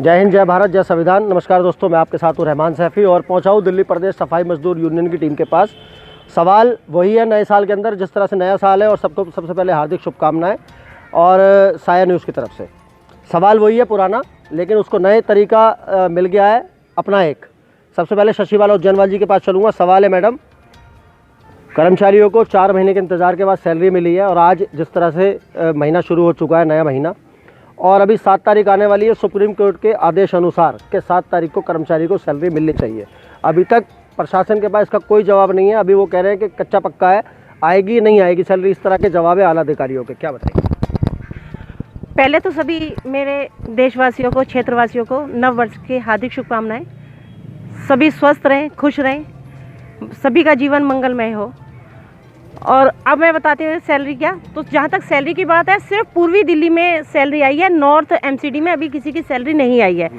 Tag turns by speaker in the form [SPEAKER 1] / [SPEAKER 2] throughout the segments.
[SPEAKER 1] जय हिंद, जय भारत, जय संविधान। नमस्कार दोस्तों, मैं आपके साथ हूँ रहमान सैफी और पहुँचा हूँ दिल्ली प्रदेश सफाई मजदूर यूनियन की टीम के पास। सवाल वही है नए साल के अंदर, जिस तरह से नया साल है और सबको सबसे पहले हार्दिक शुभकामनाएं और साया न्यूज़ की तरफ से। सवाल वही है पुराना, लेकिन उसको नए तरीका मिल गया है अपना एक। सबसे पहले शशिबाला उज्जैनवाल जी के पास चलूँगा। सवाल है मैडम, कर्मचारियों को 4 महीने के इंतज़ार के बाद सैलरी मिली है और आज जिस तरह से महीना शुरू हो चुका है, नया महीना, और अभी 7 तारीख आने वाली है। सुप्रीम कोर्ट के आदेश अनुसार के 7 तारीख को कर्मचारी को सैलरी मिलनी चाहिए। अभी तक प्रशासन के पास इसका कोई जवाब नहीं है। अभी वो कह रहे हैं कि कच्चा पक्का है, आएगी नहीं आएगी सैलरी, इस तरह के जवाब है आला अधिकारियों के। क्या बताएंगे?
[SPEAKER 2] पहले तो सभी मेरे देशवासियों को, क्षेत्रवासियों को नव वर्ष की हार्दिक शुभकामनाएं। सभी स्वस्थ रहें, खुश रहें, सभी का जीवन मंगलमय हो। और अब मैं बताती हूँ सैलरी क्या। तो जहाँ तक सैलरी की बात है, सिर्फ पूर्वी दिल्ली में सैलरी आई है, नॉर्थ एमसीडी में अभी किसी की सैलरी नहीं आई है।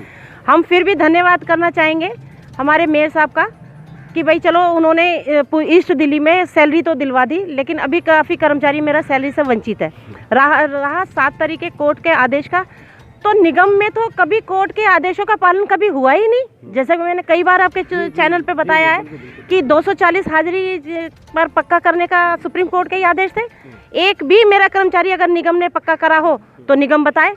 [SPEAKER 2] हम फिर भी धन्यवाद करना चाहेंगे हमारे मेयर साहब का कि भाई चलो उन्होंने ईस्ट दिल्ली में सैलरी तो दिलवा दी, लेकिन अभी काफ़ी कर्मचारी मेरा सैलरी से वंचित है। रहा 7 तारीख के कोर्ट के आदेश का, तो निगम में तो कभी कोर्ट के आदेशों का पालन कभी हुआ ही नहीं। जैसे कि मैंने कई बार आपके चैनल पे बताया है कि 240 हाजिरी पर पक्का करने का सुप्रीम कोर्ट के ही आदेश थे। एक भी मेरा कर्मचारी अगर निगम ने पक्का करा हो तो निगम बताए।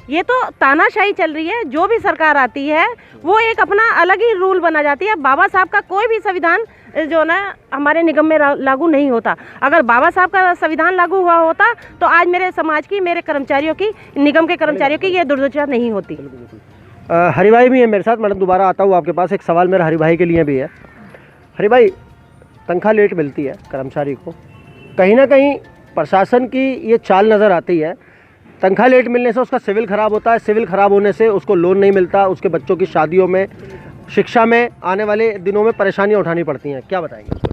[SPEAKER 2] ये तो तानाशाही चल रही है। जो भी सरकार आती है वो एक अपना अलग ही रूल बना जाती है। बाबा साहब का कोई भी संविधान जो ना हमारे निगम में लागू नहीं होता। अगर बाबा साहब का संविधान लागू हुआ होता तो आज मेरे समाज की, मेरे कर्मचारियों की, निगम के कर्मचारियों की ये दुर्दशा नहीं होती।
[SPEAKER 1] हरि भाई भी है मेरे साथ। मैडम दोबारा आता हूँ आपके पास। एक सवाल मेरा हरि भाई के लिए भी है। हरि भाई, तनख्वाह लेट मिलती है कर्मचारी को, कहीं ना कहीं प्रशासन की ये चाल नज़र आती है। तनख्वाह लेट मिलने से उसका सिविल ख़राब होता है, सिविल ख़राब होने से उसको लोन नहीं मिलता, उसके बच्चों की शादियों में, शिक्षा में आने वाले दिनों में परेशानियां उठानी पड़ती हैं। क्या बताएंगे?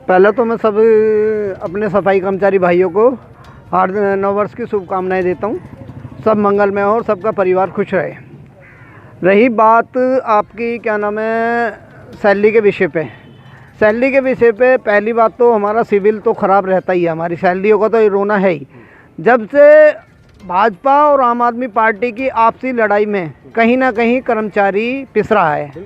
[SPEAKER 3] पहले तो मैं सब अपने सफाई कर्मचारी भाइयों को नव वर्ष की शुभकामनाएं देता हूं। सब मंगलमय हो और सबका परिवार खुश रहे। रही बात आपकी क्या नाम है सैलरी के विषय पे, सैलरी के विषय पे पहली बात तो हमारा सिविल तो ख़राब रहता ही है। हमारी सैलरियों का तो ये रोना है ही। जब से भाजपा और आम आदमी पार्टी की आपसी लड़ाई में कहीं ना कहीं कर्मचारी पिस रहा है।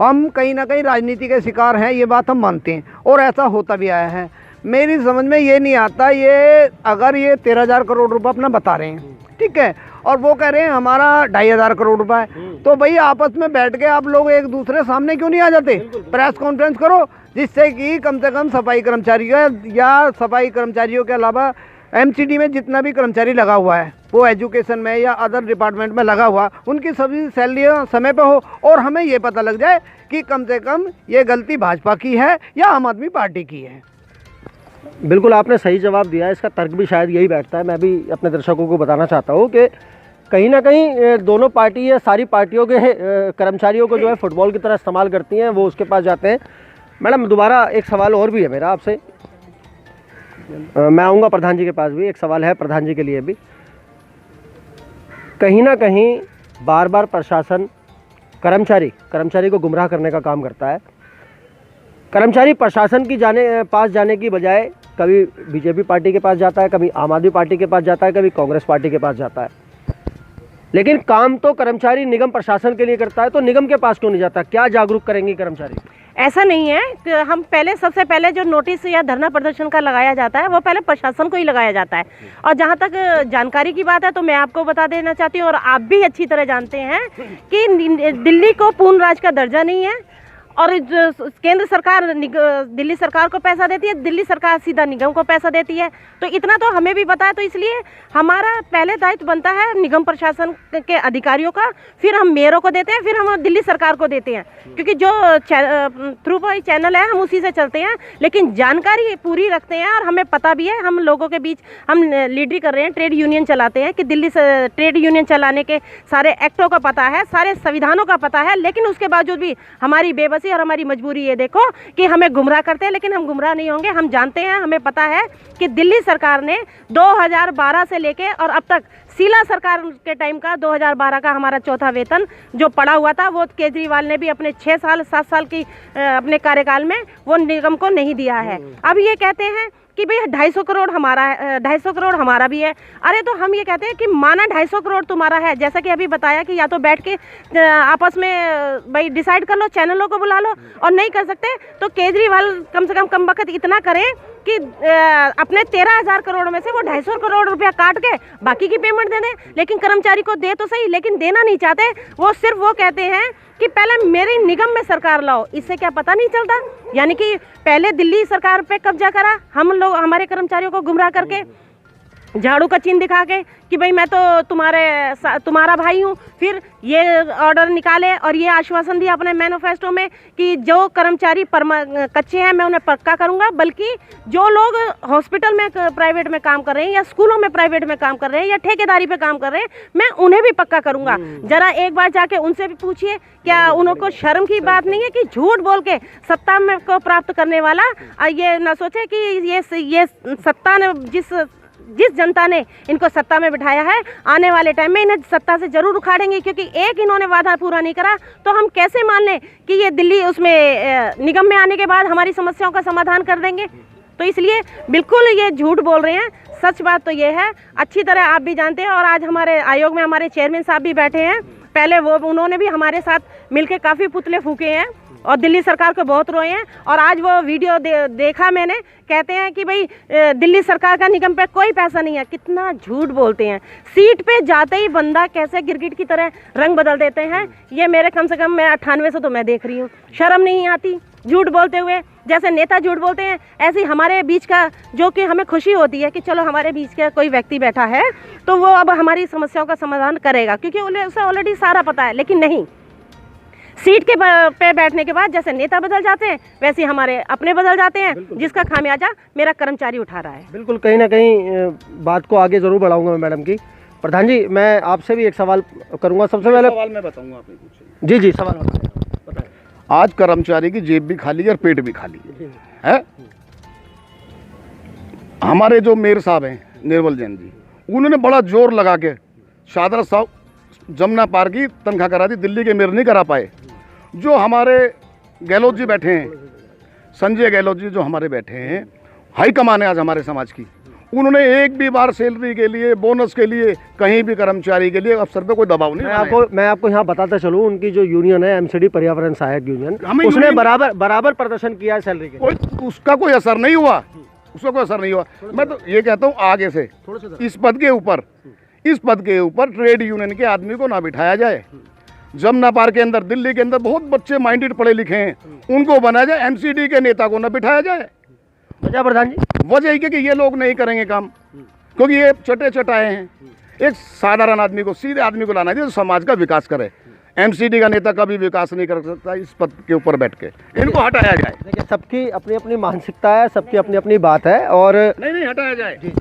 [SPEAKER 3] हम कहीं ना कहीं राजनीति के शिकार हैं, ये बात हम मानते हैं और ऐसा होता भी आया है। मेरी समझ में ये नहीं आता, ये अगर ये 13,000 करोड़ रुपए अपना बता रहे हैं, ठीक है, और वो कह रहे हैं हमारा 2,500 करोड़ रुपए है, तो भाई आपस में बैठ के आप लोग एक दूसरे सामने क्यों नहीं आ जाते? प्रेस कॉन्फ्रेंस करो, जिससे कि कम से कम सफाई कर्मचारियों या सफाई कर्मचारियों के अलावा एमसीडी में जितना भी कर्मचारी लगा हुआ है, वो एजुकेशन में या अदर डिपार्टमेंट में लगा हुआ, उनकी सभी सैलरियाँ समय पे हो और हमें ये पता लग जाए कि कम से कम ये गलती भाजपा की है या आम आदमी पार्टी की है।
[SPEAKER 1] बिल्कुल, आपने सही जवाब दिया है। इसका तर्क भी शायद यही बैठता है। मैं भी अपने दर्शकों को बताना चाहता हूँ कि कहीं ना कहीं दोनों पार्टी या सारी पार्टियों के कर्मचारियों को जो है फुटबॉल की तरह इस्तेमाल करती हैं, वो उसके पास जाते हैं। मैडम दोबारा एक सवाल और भी है मेरा आपसे। मैं आऊँगा प्रधान जी के पास भी। एक सवाल है प्रधान जी के लिए भी। कहीं ना कहीं बार बार प्रशासन कर्मचारी को गुमराह करने का काम करता है। कर्मचारी प्रशासन की पास जाने की बजाय कभी बीजेपी पार्टी के पास जाता है, कभी आम आदमी पार्टी के पास जाता है, कभी कांग्रेस पार्टी के पास जाता है, लेकिन काम तो कर्मचारी निगम प्रशासन के लिए करता है, तो निगम के पास क्यों नहीं जाता? क्या जागरूक करेंगे कर्मचारी?
[SPEAKER 2] ऐसा नहीं है कि हम पहले, सबसे पहले जो नोटिस या धरना प्रदर्शन का लगाया जाता है वो पहले प्रशासन को ही लगाया जाता है। और जहाँ तक जानकारी की बात है तो मैं आपको बता देना चाहती हूँ, और आप भी अच्छी तरह जानते हैं कि दिल्ली को पूर्ण राज्य का दर्जा नहीं है और केंद्र सरकार दिल्ली सरकार को पैसा देती है, दिल्ली सरकार सीधा निगम को पैसा देती है। तो इतना तो हमें भी पता है। तो इसलिए हमारा पहले दायित्व बनता है निगम प्रशासन के अधिकारियों का, फिर हम मेयरों को देते हैं, फिर हम दिल्ली सरकार को देते हैं, क्योंकि जो थ्रू बाई चैनल है हम उसी से चलते हैं। लेकिन जानकारी पूरी रखते हैं और हमें पता भी है। हम लोगों के बीच हम लीडरी कर रहे हैं, ट्रेड यूनियन चलाते हैं, कि दिल्ली से ट्रेड यूनियन चलाने के सारे एक्टों का पता है, सारे संविधानों का पता है। लेकिन उसके बावजूद भी हमारी बेबसी और हमारी मजबूरी ये देखो कि हमें गुमराह करते हैं, लेकिन हम गुमराह नहीं होंगे। हम जानते हैं, हमें पता है कि दिल्ली सरकार ने 2012 से लेके और अब तक शीला सरकार के टाइम का 2012 का हमारा चौथा वेतन जो पड़ा हुआ था, वो केजरीवाल ने भी अपने 6 साल 7 साल की अपने कार्यकाल में वो निगम को नहीं दिया है। अब ये कहते हैं कि भाई 250 करोड़ हमारा है, 250 करोड़ हमारा भी है। अरे तो हम ये कहते हैं कि माना 250 करोड़ तुम्हारा है, जैसा कि अभी बताया कि या तो बैठ के आपस में भाई डिसाइड कर लो, चैनलों को बुला लो, और नहीं कर सकते तो केजरीवाल कम से कम वक्त इतना करें कि अपने 13,000 करोड़ में से वो 250 करोड़ रुपया काट के बाकी की पेमेंट दे दें। लेकिन कर्मचारी को दे तो सही, लेकिन देना नहीं चाहते। वो सिर्फ वो कहते हैं कि पहले मेरी निगम में सरकार लाओ। इससे क्या पता नहीं चलता, यानी कि पहले दिल्ली सरकार पे कब्जा करा हम लोग, हमारे कर्मचारियों को गुमराह करके, झाड़ू का चिन्ह दिखा के कि भाई मैं तो तुम्हारा भाई हूँ। फिर ये ऑर्डर निकाले और ये आश्वासन दिया अपने मैनिफेस्टो में कि जो कर्मचारी कच्चे हैं मैं उन्हें पक्का करूँगा, बल्कि जो लोग हॉस्पिटल में प्राइवेट में काम कर रहे हैं या स्कूलों में प्राइवेट में काम कर रहे हैं या ठेकेदारी पे काम कर रहे हैं, मैं उन्हें भी पक्का करूँगा। जरा एक बार जाके उनसे भी पूछिए, क्या उनको शर्म की बात नहीं है कि झूठ बोल के सत्ता में को प्राप्त करने वाला ये ना सोचे कि ये सत्ता ने जिस जनता ने इनको सत्ता में बिठाया है, आने वाले टाइम में इन्हें सत्ता से जरूर उखाड़ेंगे। क्योंकि एक इन्होंने वादा पूरा नहीं करा तो हम कैसे मान लें कि ये दिल्ली उसमें निगम में आने के बाद हमारी समस्याओं का समाधान कर देंगे। तो इसलिए बिल्कुल ये झूठ बोल रहे हैं। सच बात तो ये है, अच्छी तरह आप भी जानते हैं, और आज हमारे आयोग में हमारे चेयरमैन साहब भी बैठे हैं। पहले उन्होंने भी हमारे साथ मिलकर काफ़ी पुतले फूके हैं और दिल्ली सरकार को बहुत रोए हैं। और आज वो वीडियो देखा मैंने, कहते हैं कि भाई दिल्ली सरकार का निगम पे कोई पैसा नहीं है। कितना झूठ बोलते हैं। सीट पे जाते ही बंदा कैसे गिरगिट की तरह रंग बदल देते हैं, ये मेरे कम से कम मैं 98 से तो मैं देख रही हूँ। शर्म नहीं आती झूठ बोलते हुए। जैसे नेता झूठ बोलते हैं, ऐसे ही हमारे बीच का, जो कि हमें खुशी होती है कि चलो हमारे बीच का कोई व्यक्ति बैठा है तो वो अब हमारी समस्याओं का समाधान करेगा, क्योंकि उसे ऑलरेडी सारा पता है। लेकिन नहीं, सीट के पे बैठने के बाद जैसे नेता बदल जाते हैं वैसे ही हमारे अपने बदल जाते हैं, जिसका खामियाजा मेरा कर्मचारी उठा रहा है।
[SPEAKER 1] बिल्कुल, कहीं ना कहीं बात को आगे ज़रूर बढ़ाऊंगा मैं मैडम की। प्रधान जी, मैं आपसे भी एक सवाल करूंगा। सबसे पहले
[SPEAKER 4] सवाल मैं बताऊंगा, आपने पूछे।
[SPEAKER 1] जी जी, सवाल बताएं।
[SPEAKER 4] आज कर्मचारी की जेब भी खाली है और पेट भी खाली है। हमारे जो मेयर साहब हैं निर्मल जैन जी, उन्होंने बड़ा जोर लगा के शादरा साहब जमुना पार की तनख्वाह करा दी, दिल्ली के मेयर नहीं करा पाए। जो हमारे गहलोत जी बैठे हैं, संजय गहलोत जी जो हमारे बैठे हैं, हाई कमान है आज हमारे समाज की, उन्होंने एक भी बार सैलरी के लिए, बोनस के लिए, कहीं भी कर्मचारी के लिए अफसर पे कोई दबाव नहीं।
[SPEAKER 1] मैं आपको यहाँ बताता चलूँ, उनकी जो यूनियन है एमसीडी पर्यावरण सहायक यूनियन, उसने बराबर प्रदर्शन किया है सैलरी के।
[SPEAKER 4] उसका कोई असर नहीं हुआ, उसका कोई असर नहीं हुआ। मैं तो ये कहता हूँ आगे से इस पद के ऊपर ट्रेड यूनियन के आदमी को ना बिठाया जाए। जमुना पार के अंदर, दिल्ली के अंदर बहुत बच्चे माइंडेड पढ़े लिखे हैं, उनको बनाया जाए। एमसीडी के नेता को ना बिठाया जाए।
[SPEAKER 1] वजह प्रधान जी,
[SPEAKER 4] वजह ही कि ये लोग नहीं करेंगे काम, क्योंकि ये चटाए हैं। एक साधारण आदमी को, सीधे आदमी को लाना चाहिए जो समाज का विकास करे। एमसीडी का नेता कभी विकास नहीं कर सकता इस पद के ऊपर बैठ के, इनको हटाया जाए।
[SPEAKER 1] देखिए, सबकी अपनी अपनी मानसिकता है, सबकी अपनी अपनी बात है, और
[SPEAKER 4] नहीं हटाया जाए।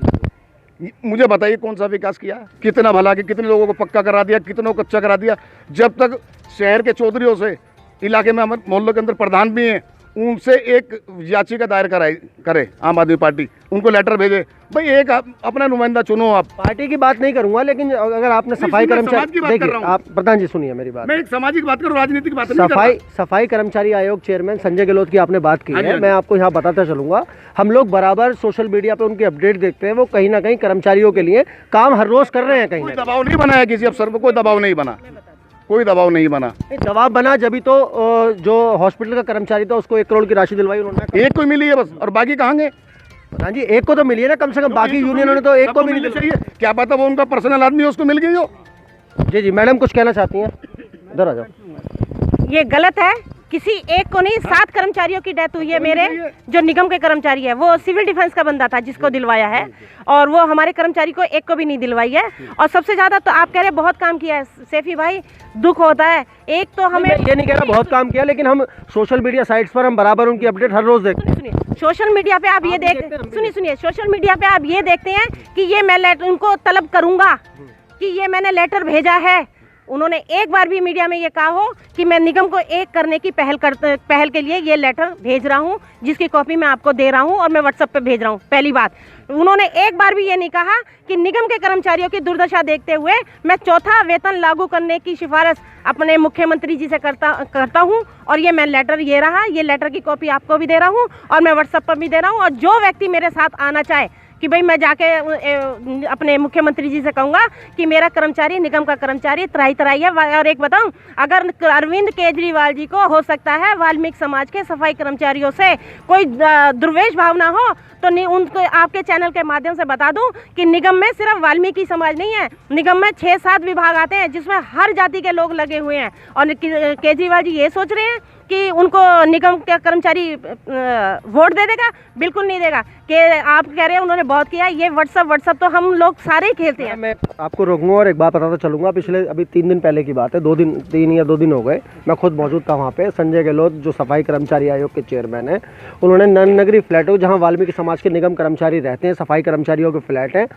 [SPEAKER 4] मुझे बताइए कौन सा विकास किया, कितना भला, कि कितने लोगों को पक्का करा दिया, कितनों को कच्चा करा दिया। जब तक शहर के चौधरियों से, इलाके में हमारे मोहल्लों के अंदर प्रधान भी हैं, उनसे एक याचिका दायर करे आम आदमी पार्टी, उनको लेटर भेजे, भाई एक अपना नुमाइंदा चुनो। आप
[SPEAKER 1] पार्टी की बात नहीं करूंगा, लेकिन अगर आपने सफाई कर्मचारी, देखिए आप प्रधान जी सुनिए मेरी बात,
[SPEAKER 4] मैं एक सामाजिक बात करूँ, राजनीतिक बात नहीं कर रहा।
[SPEAKER 1] सफाई कर्मचारी आयोग चेयरमैन संजय गहलोत की आपने बात की है, मैं आपको यहाँ बताता चलूंगा। हम लोग बराबर सोशल मीडिया पे उनकी अपडेट देखते हैं, वो कहीं ना कहीं कर्मचारियों के लिए काम हर रोज कर रहे हैं। कहीं
[SPEAKER 4] दबाव नहीं बनाया किसी अफसर पर, कोई दबाव नहीं बना, कोई दबाव नहीं बना।
[SPEAKER 1] दबाव बना जब तो जो हॉस्पिटल का कर्मचारी था उसको 1 करोड़ की राशि दिलवाई उन्होंने।
[SPEAKER 4] एक को मिली है बस, और बाकी कहाँ गए?
[SPEAKER 1] हाँ जी, एक को तो मिली है ना कम से कम, बाकी यूनियनों ने तो एक को भी नहीं
[SPEAKER 4] चाहिए। क्या पता वो उनका पर्सनल आदमी है, उसको मिल गई हो।
[SPEAKER 1] जी जी, मैडम कुछ कहना चाहती हैं, इधर आ जाओ।
[SPEAKER 2] ये गलत है, किसी एक को नहीं, 7 कर्मचारियों की डेथ हुई है। मेरे जो निगम के कर्मचारी है, वो सिविल डिफेंस का बंदा था जिसको दिलवाया है, और वो हमारे कर्मचारी को एक को भी नहीं दिलवाई है। और सबसे ज्यादा तो आप कह रहे हैं बहुत काम किया है, सैफी भाई दुख होता है। एक तो हमें
[SPEAKER 1] ये नहीं कह रहा बहुत काम किया, लेकिन हम सोशल मीडिया साइट्स पर हम बराबर उनकी अपडेट हर रोज देखते हैं।
[SPEAKER 2] सुनिए, सोशल मीडिया पे आप ये सुनिए सोशल मीडिया पे आप ये देखते हैं कि ये मैं उनको तलब करूंगा कि ये मैंने लेटर भेजा है, उन्होंने एक बार भी मीडिया में ये कहा हो कि मैं निगम को एक करने की पहल के लिए ये लेटर भेज रहा हूँ, जिसकी कॉपी मैं आपको दे रहा हूँ और मैं व्हाट्सएप पे भेज रहा हूँ। पहली बात, उन्होंने एक बार भी ये नहीं कहा कि निगम के कर्मचारियों की दुर्दशा देखते हुए मैं चौथा वेतन लागू करने की सिफारिश अपने मुख्यमंत्री जी से करता हूँ। और ये मैं लेटर, ये रहा, ये लेटर की कॉपी आपको भी दे रहा हूँ और मैं व्हाट्सएप पर भी दे रहा हूँ। और जो व्यक्ति मेरे साथ आना चाहे कि भाई मैं जाके अपने मुख्यमंत्री जी से कहूँगा कि मेरा कर्मचारी, निगम का कर्मचारी त्राही त्राही है। और एक बताऊँ, अगर अरविंद केजरीवाल जी को हो सकता है वाल्मीकि समाज के सफाई कर्मचारियों से कोई दुर्वेश भावना हो तो उनको आपके चैनल के माध्यम से बता दूं कि निगम में सिर्फ वाल्मीकि समाज नहीं है, निगम में 6-7 विभाग आते हैं जिसमें हर जाति के लोग लगे हुए हैं। और केजरीवाल जी ये सोच रहे हैं कि उनको निगम का कर्मचारी वोट दे देगा, बिल्कुल नहीं देगा। कि आप कह रहे हैं उन्होंने बहुत किया, ये व्हाट्सअप तो हम लोग सारे ही खेलते हैं।
[SPEAKER 1] मैं आपको रोकूंगा और एक बात बताता चलूँगा। पिछले अभी 3 दिन पहले की बात है, 3 या 2 दिन हो गए, मैं खुद मौजूद था वहाँ पे। संजय गहलोत जो सफाई कर्मचारी आयोग के चेयरमैन हैं, उन्होंने नगरी फ्लैटों जहाँ वाल्मीकि समाज के निगम कर्मचारी रहते हैं, सफाई कर्मचारियों के फ्लैट हैं,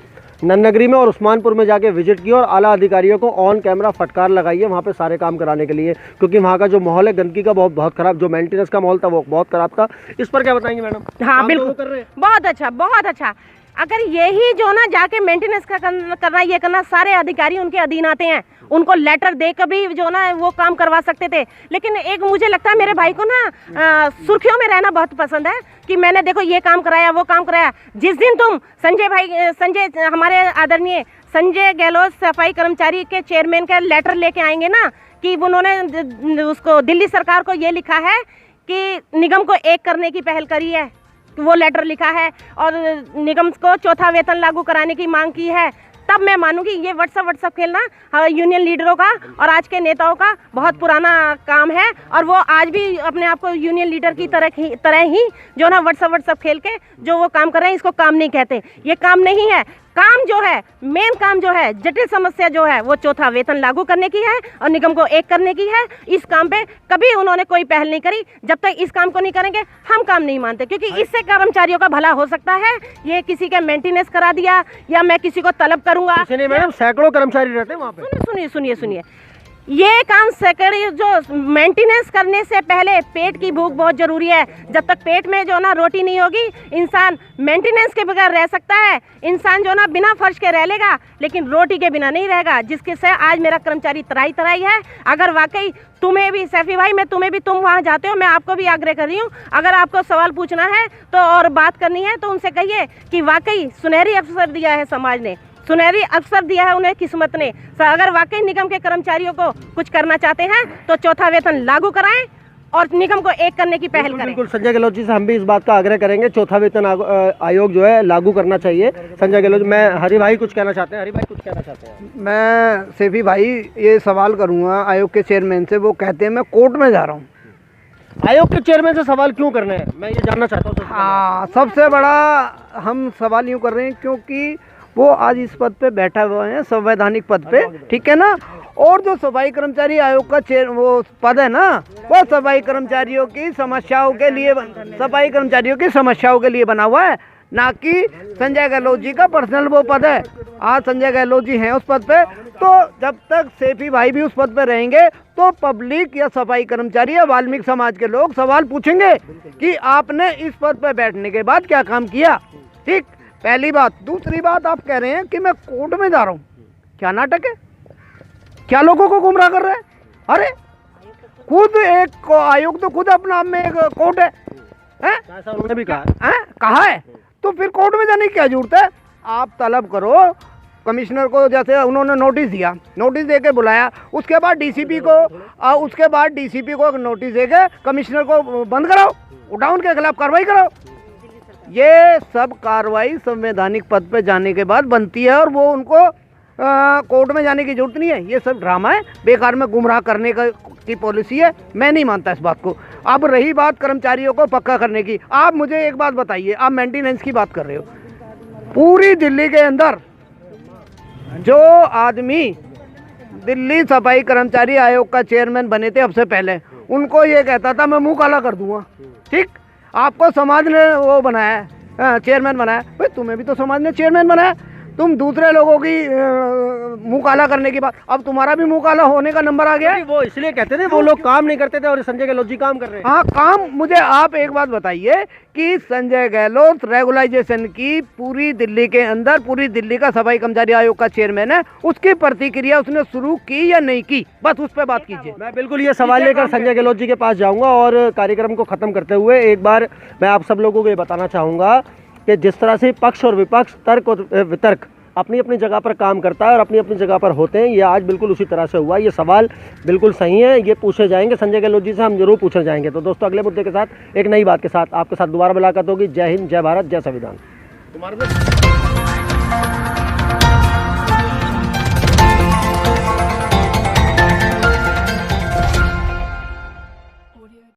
[SPEAKER 1] नगरी में और उस्मानपुर में जाके विजिट की और आला अधिकारियों को ऑन कैमरा फटकार लगाई है वहाँ पे सारे काम कराने के लिए, क्योंकि वहाँ का जो माहौल है गंदगी का बहुत खराब, जो मेंटेनेंस का माहौल था वो बहुत खराब था। इस पर क्या बताएंगे मैडम?
[SPEAKER 2] हाँ बिल्कुल, कर रहे हैं। बहुत अच्छा, बहुत अच्छा। अगर यही जो ना जाके मेंटेनेंस का करना, ये करना, सारे अधिकारी उनके अधीन आते हैं, उनको लेटर देकर भी जो ना वो काम करवा सकते थे। लेकिन एक मुझे लगता है मेरे भाई को ना सुर्खियों में रहना बहुत पसंद है कि मैंने देखो ये काम कराया, वो काम कराया। जिस दिन तुम संजय हमारे आदरणीय संजय गहलोत सफाई कर्मचारी के चेयरमैन का लेटर लेके आएंगे ना कि उन्होंने उसको दिल्ली सरकार को ये लिखा है कि निगम को एक करने की पहल करी है, वो लेटर लिखा है और निगम को चौथा वेतन लागू कराने की मांग की है, तब मैं मानूंगी। ये व्हाट्सअप खेलना यूनियन लीडरों का और आज के नेताओं का बहुत पुराना काम है और वो आज भी अपने आप को यूनियन लीडर की तरह ही जो ना व्हाट्सअप खेल के जो वो काम कर रहे हैं, इसको काम नहीं कहते। ये काम नहीं है। काम जो है, मेन काम जो है, जटिल समस्या जो है वो चौथा वेतन लागू करने की है और निगम को एक करने की है। इस काम पे कभी उन्होंने कोई पहल नहीं करी। जब तक इस काम को नहीं करेंगे हम काम नहीं मानते, क्योंकि इससे कर्मचारियों का भला हो सकता है। ये किसी का मेंटेनेंस करा दिया या मैं किसी को तलब करूंगा,
[SPEAKER 1] मैडम सैकड़ों कर्मचारी रहते हैं वहाँ पे।
[SPEAKER 2] सुनिए, ये काम सेक्रेटरी जो मेंटेनेंस करने से पहले पेट की भूख बहुत जरूरी है। जब तक पेट में जो ना रोटी नहीं होगी, इंसान मेंटेनेंस के बगैर रह सकता है। इंसान जो ना बिना फर्श के रह लेगा लेकिन रोटी के बिना नहीं रहेगा, जिसके से आज मेरा कर्मचारी तराई है। अगर वाकई तुम्हें भी सैफी भाई, मैं तुम्हें भी, तुम वहाँ जाते हो, मैं आपको भी आग्रह कर रही हूँ, अगर आपको सवाल पूछना है तो और बात करनी है तो उनसे कहिए कि वाकई सुनहरी अवसर दिया है समाज ने, सुनहरी अवसर दिया है उन्हें किस्मत ने। अगर वाकई निगम के कर्मचारियों को कुछ करना चाहते हैं तो चौथा वेतन लागू कराएं और निगम को एक करने की पहल करें।
[SPEAKER 1] बिल्कुल संजय गहलोत जी से हम भी इस बात का आग्रह करेंगे, चौथा वेतन आयोग जो है लागू करना चाहिए। संजय गहलोत, मैं हरि भाई कुछ कहना चाहते हैं। हरि भाई कुछ कहना चाहते हैं?
[SPEAKER 3] मैं सैफी भाई ये सवाल करूँगा आयोग के चेयरमैन से। वो कहते हैं मैं कोर्ट में जा रहा हूँ।
[SPEAKER 1] आयोग के चेयरमैन से सवाल क्यों करने हैं, मैं ये जानना चाहता हूँ।
[SPEAKER 3] हाँ, सबसे बड़ा हम सवाल यूँ कर रहे हैं क्योंकि वो आज इस पद पे बैठा हुए हैं, संवैधानिक पद पे, ठीक है ना। और जो सफाई कर्मचारी आयोग का वो पद है ना, वो सफाई कर्मचारियों की समस्याओं के लिए बना हुआ है, ना कि संजय गहलोत जी का पर्सनल वो पद है। आज संजय गहलोत जी हैं उस पद पे, तो जब तक सैफी भाई भी उस पद पे रहेंगे तो पब्लिक या सफाई कर्मचारी या वाल्मीकि समाज के लोग सवाल पूछेंगे कि आपने इस पद पे बैठने के बाद क्या काम किया। ठीक, पहली बात। दूसरी बात, आप कह रहे हैं कि मैं कोर्ट में जा रहा हूँ। क्या नाटक है? क्या लोगों को गुमराह कर रहे हैं? अरे खुद एक आयोग तो खुद अपना आप में एक कोर्ट है,
[SPEAKER 1] ऐसा उन्होंने भी
[SPEAKER 3] कहा है, तो फिर कोर्ट में जाने की क्या जरूरत है? आप तलब करो कमिश्नर को, जैसे उन्होंने नोटिस दिया, नोटिस देके बुलाया, उसके बाद डीसीपी को नोटिस देके कमिश्नर को बंद कराओ, उठाओ, उनके खिलाफ कार्रवाई कराओ। ये सब कार्रवाई संवैधानिक पद पे जाने के बाद बनती है और वो उनको कोर्ट में जाने की जरूरत नहीं है। ये सब ड्रामा है, बेकार में गुमराह करने की पॉलिसी है। मैं नहीं मानता इस बात को। अब रही बात कर्मचारियों को पक्का करने की, आप मुझे एक बात बताइए, आप मेंटेनेंस की बात कर रहे हो। पूरी दिल्ली के अंदर जो आदमी दिल्ली सफाई कर्मचारी आयोग का चेयरमैन बने थे सबसे पहले, उनको ये कहता था मैं मुंह काला कर दूंगा। ठीक, आपको समाज ने वो बनाया, चेयरमैन बनाया, भाई तुम्हें भी तो समाज ने चेयरमैन बनाया। तुम दूसरे लोगों की मुंह काला करने की बात, अब तुम्हारा भी मुंह काला होने का नंबर आ गया है।
[SPEAKER 1] वो इसलिए कहते थे वो लोग काम नहीं करते थे और संजय गहलोत जी काम कर रहे हैं।
[SPEAKER 3] हाँ काम, मुझे आप एक बात बताइए कि संजय गहलोत रेगुलाइजेशन की पूरी दिल्ली के अंदर, पूरी दिल्ली का सफाई कर्मचारी आयोग का चेयरमैन है, उसकी प्रतिक्रिया उसने शुरू की या नहीं की, बस उस पर बात कीजिए।
[SPEAKER 1] मैं बिल्कुल ये सवाल लेकर संजय गहलोत जी के पास जाऊंगा और कार्यक्रम को खत्म करते हुए एक बार मैं आप सब लोगों को ये बताना चाहूँगा कि जिस तरह से पक्ष और विपक्ष, तर्क और वितर्क अपनी अपनी जगह पर काम करता है और अपनी अपनी जगह पर होते हैं, ये आज बिल्कुल उसी तरह से हुआ। ये सवाल बिल्कुल सही है, ये पूछे जाएंगे संजय गहलोत जी से, हम जरूर पूछे जाएंगे। तो दोस्तों अगले मुद्दे के साथ, एक नई बात के साथ आपके साथ दोबारा मुलाकात होगी। जय हिंद, जय भारत, जय संविधान।